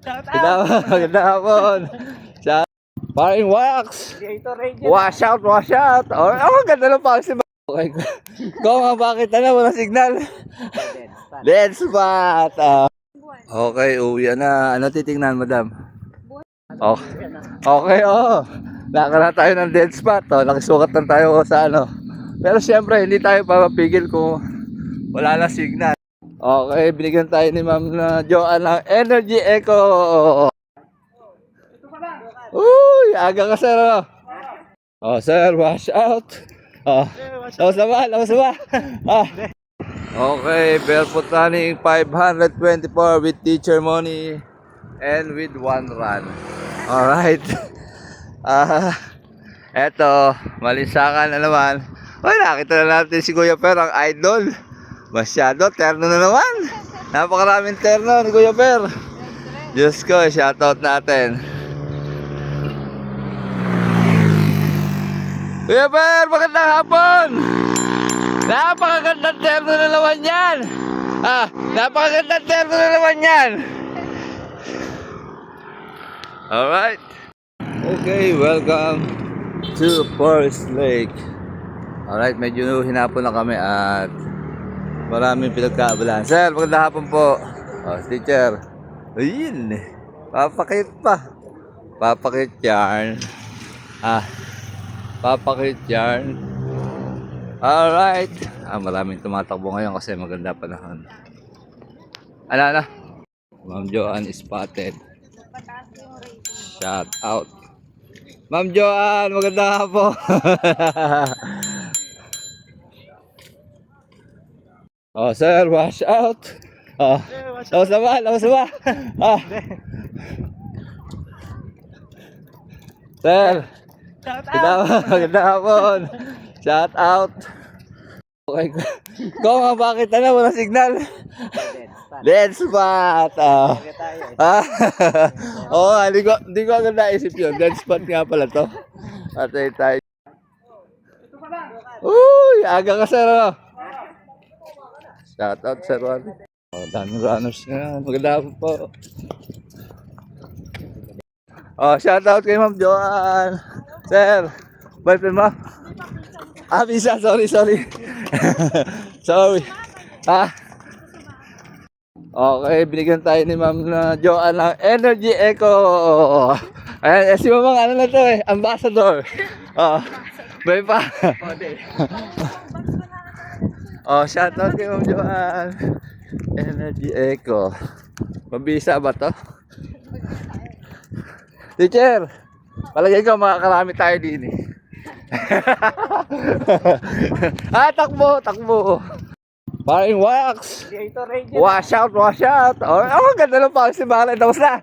Magandang hapon. Shout Paring Wax. Wash out, wash out. Ganda ng policy. Okay. Kung nga bakit walang signal. Dead spot. Okay, uwi na. Ano titingnan, madam? Oh. Okay, nakakala tayo ng dead spot. Nakisukat lang tayo sa ano. Pero siyempre, hindi tayo papapigil kung wala na signal. Okay, binigyan tayo ni Ma'am na Joanne ng Energy Eco. Uy, aga ka sir. Sir, wash out. Lawas na ba? Okay, barefoot running 524 with teacher money and with 1 run. Alright. Eto, malinsakan na naman. Uy, nakita na natin si Kuya Per, ang idol. Masyado, terno na naman. Napakaraming terno ni Kuya Per. Diyos ko, shoutout natin. Kuya Per, magandang hapon. Napakagandang terno na naman yan. Napakagandang terno na naman yan. Alright. Okay, welcome to Forest Lake. Alright, medyo hinapon na kami at maraming pinagkaabalan. Sir, magandang hapon po. Teacher. Ayun. Papakit pa. Papakit yarn. Papakit yarn. Alright. Maraming tumatakbo ngayon kasi maganda panahon. Ano? Ma'am Joanne is spotted. Shout out. Ma'am Joanne, magandang hapon. Sir, wash out. Lawas na ba? Sir, magandang hapon. Shout out. Okay. Kung nga bakit walang signal. Dead spot. Hindi ko agad naisip yun. Dead spot nga pala to. At tayo. Uy, aga ka sir. Shout out sir Juan. Daming runners nga. Maganda po. Shout out kay Ma'am Joanne. Sir, boyfriend mo? Visa, sorry. Sorry. Okay, binigyan tayo ni Ma'am na Joanne ng Energy Eco. Ayan, si Mamang ano na to ambassador. May pa. Shout out kay Ma'am Joanne. Energy Eco. Mabisa ba to? Teacher, palagay ko makakarami tayo din eh. Takbo. Paring Wax. Wash out. Ganda ng policy bahala. Tapos na.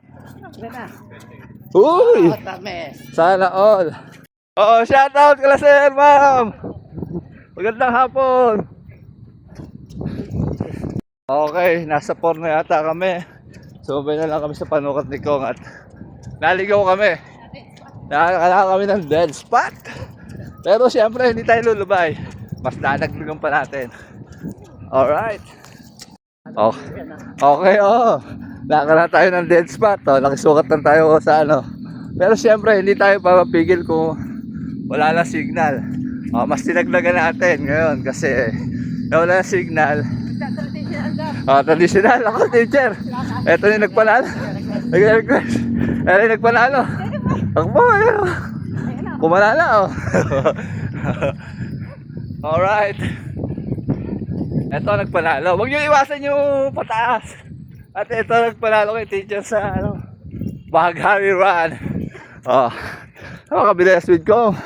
Uy. Sana all. Shout out kala sir, ma'am. Magandang hapon. Okay, nasa 4 na yata kami. Subay na lang kami sa panukat ni Kong at naligaw kami. Nakakala kami ng dead spot. Pero siyempre hindi tayo lulubay. Mas dadagdagan pa natin. Alright. Okay, nakakala tayo ng dead spot. Nakisukat lang tayo sa ano. Pero siyempre hindi tayo papapigil kung wala na signal. Mas tinagdagan natin ngayon kasi wala na signal. Traditional ako teacher. Eto yung nagpanalo. Nag-request. Eto yung nagpanalo. Takbo kumalala Alright. Eto nagpanalo. Huwag nyo iwasan yung pataas. At eto nagpanalo kay teacher sa Baghari Run. Kabilis with ko.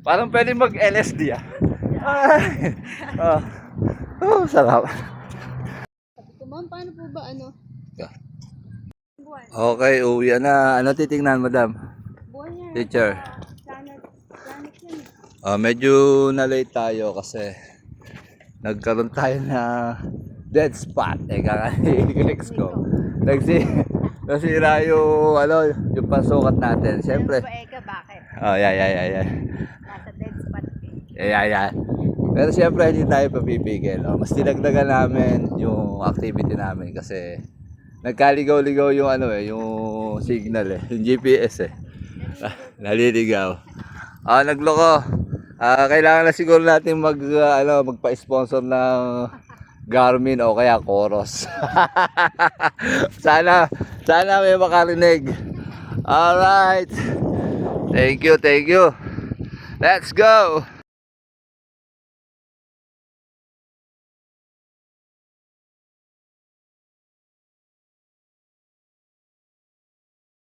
Parang pwede mag LSD sarap. Ma'am, paano po ba Okay, uwi na. Ano titingnan, madam? Teacher. Medyo na-late tayo kasi nagkaroon tayo na dead spot. Kaka-ex ko. Nasira yung yung pasukat natin. Siyempre. Bakit? Yeah. Nasa dead spot. Yeah. Pero siyempre hindi tayo papipigil. Oh. Mas dinagdagan namin yung activity namin kasi nagkaligaw-ligaw yung ano yung signal yung GPS naliligaw. Nagloko. Kailangan na siguro natin magpa-sponsor ng Garmin o kaya Coros. sana may makarinig. Alright. Thank you. Let's go.